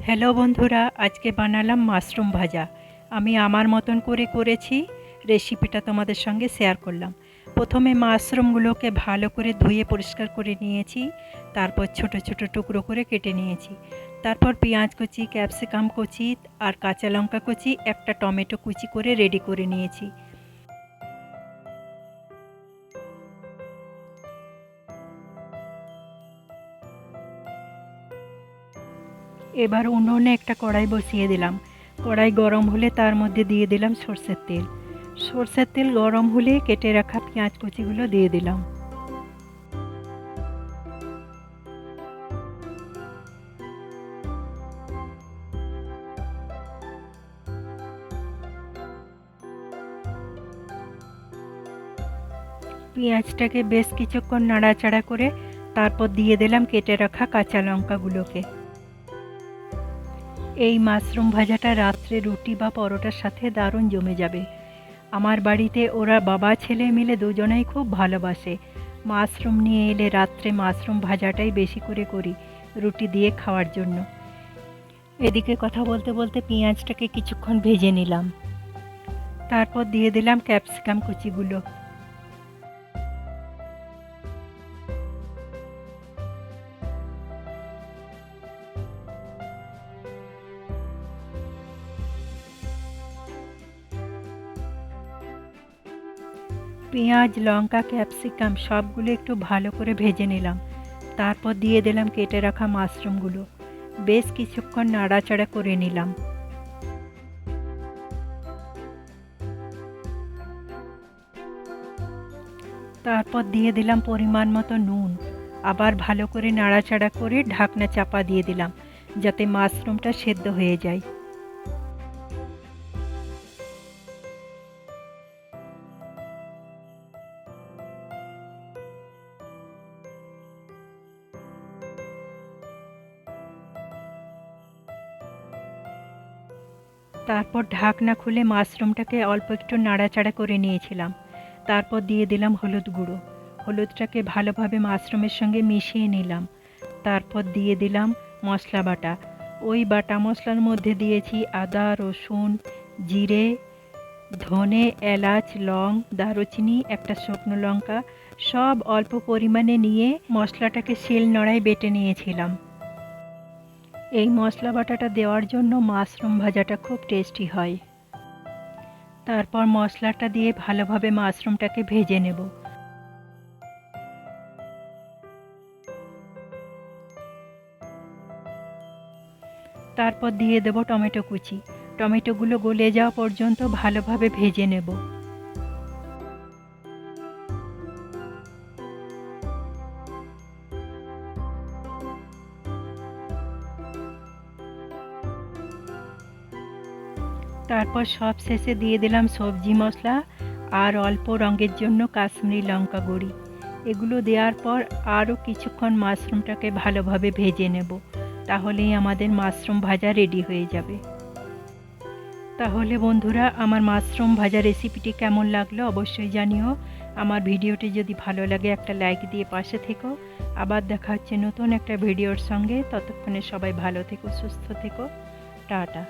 Hello বন্ধুরা, আজকে বানালাম মাশরুম ভাজা। আমি আমার মতন করে করেছি, রেসিপিটা তোমাদের সঙ্গে শেয়ার করলাম। প্রথমে মাশরুমগুলোকে ভালো করে ধুয়ে পরিষ্কার করে নিয়েছি, তারপর ছোট ছোট টুকরো করে কেটে নিয়েছি। তারপর পেঁয়াজ কুচি, ক্যাপসিকাম কুচি আর কাঁচা লঙ্কা কুচি, একটা টমেটো কুচি করে রেডি করে নিয়েছি। এবার উনুনে একটা কড়াই বসিয়ে দিলাম। কড়াই গরম হলে তার মধ্যে দিয়ে দিলাম সর্ষের তেল। সর্ষের তেল গরম হলে কেটে রাখা পেঁয়াজ কুচিগুলো দিয়ে দিলাম। পেঁয়াজটাকে বেশ কিছুক্ষণ নাড়াচাড়া করে তারপর দিয়ে দিলাম কেটে রাখা কাঁচা লঙ্কাগুলোকে। এই মাশরুম ভাজাটা রাত্রে রুটি বা পরোটার সাথে দারুণ জমে যাবে। আমার বাড়িতে ওরা বাবা ছেলে মিলে দুজনেই খুব ভালোবাসে। মাশরুম নিয়ে এলে রাত্রে মাশরুম ভাজাটাই বেশি করে করি রুটি দিয়ে খাওয়ার জন্য। এদিকে কথা বলতে বলতে পেঁয়াজটাকে কিছুক্ষণ ভেজে নিলাম। তারপর দিয়ে দিলাম ক্যাপসিকাম কুচিগুলো। পেঁয়াজ, লঙ্কা, ক্যাপসিকাম সবগুলো একটু ভালো করে ভেজে নিলাম। তারপর দিয়ে দিলাম কেটে রাখা মাশরুমগুলো। বেশ কিছুক্ষণ নাড়াচাড়া করে নিলাম। তারপর দিয়ে দিলাম পরিমাণ মতো নুন। আবার ভালো করে নাড়াচাড়া করে ঢাকনা চাপা দিয়ে দিলাম, যাতে মাশরুমটা সেদ্ধ হয়ে যায়। তারপর ঢাকনা খুলে মাশরুমটাকে অল্প একটু নাড়াচাড়া করে নিয়েছিলাম। তারপর দিয়ে দিলাম হলুদ গুঁড়ো। হলুদটাকে ভালোভাবে মাশরুমের সঙ্গে মিশিয়ে নিলাম। তারপর দিয়ে দিলাম মশলা বাটা। ওই বাটা মশলার মধ্যে দিয়েছি আদা, রসুন, জিরে, ধনে, এলাচ, লং, দারুচিনি, একটা শুকনো লঙ্কা, সব অল্প পরিমাণে নিয়ে মশলাটাকে শিলনোড়ায় বেটে নিয়েছিলাম। এই মশলা বাটাটা দেওয়ার জন্য মাশরুম ভাজাটা খুব টেস্টি হয়। তারপর মশলাটা দিয়ে ভালোভাবে মাশরুমটাকে ভেজে নেব। তারপর দিয়ে দেব টমেটো কুচি। টমেটোগুলো গলে যাওয়া পর্যন্ত ভালোভাবে ভেজে নেব। তারপর সব শেষে দিয়ে দিলাম সবজি মশলা আর অল্প রঙের জন্য কাশ্মীরি লঙ্কা গুঁড়ি। এগুলো দেওয়ার পর আরও কিছুক্ষণ মাশরুমটাকে ভালোভাবে ভেজে নেব। তাহলেই আমাদের মাশরুম ভাজা রেডি হয়ে যাবে। তাহলে বন্ধুরা, আমার মাশরুম ভাজা রেসিপিটি কেমন লাগলো অবশ্যই জানিও। আমার ভিডিওটি যদি ভালো লাগে একটা লাইক দিয়ে পাশে থেকো। আবার দেখা হচ্ছে নতুন একটা ভিডিওর সঙ্গে। ততক্ষণে সবাই ভালো থেকো, সুস্থ থেকো। টাটা।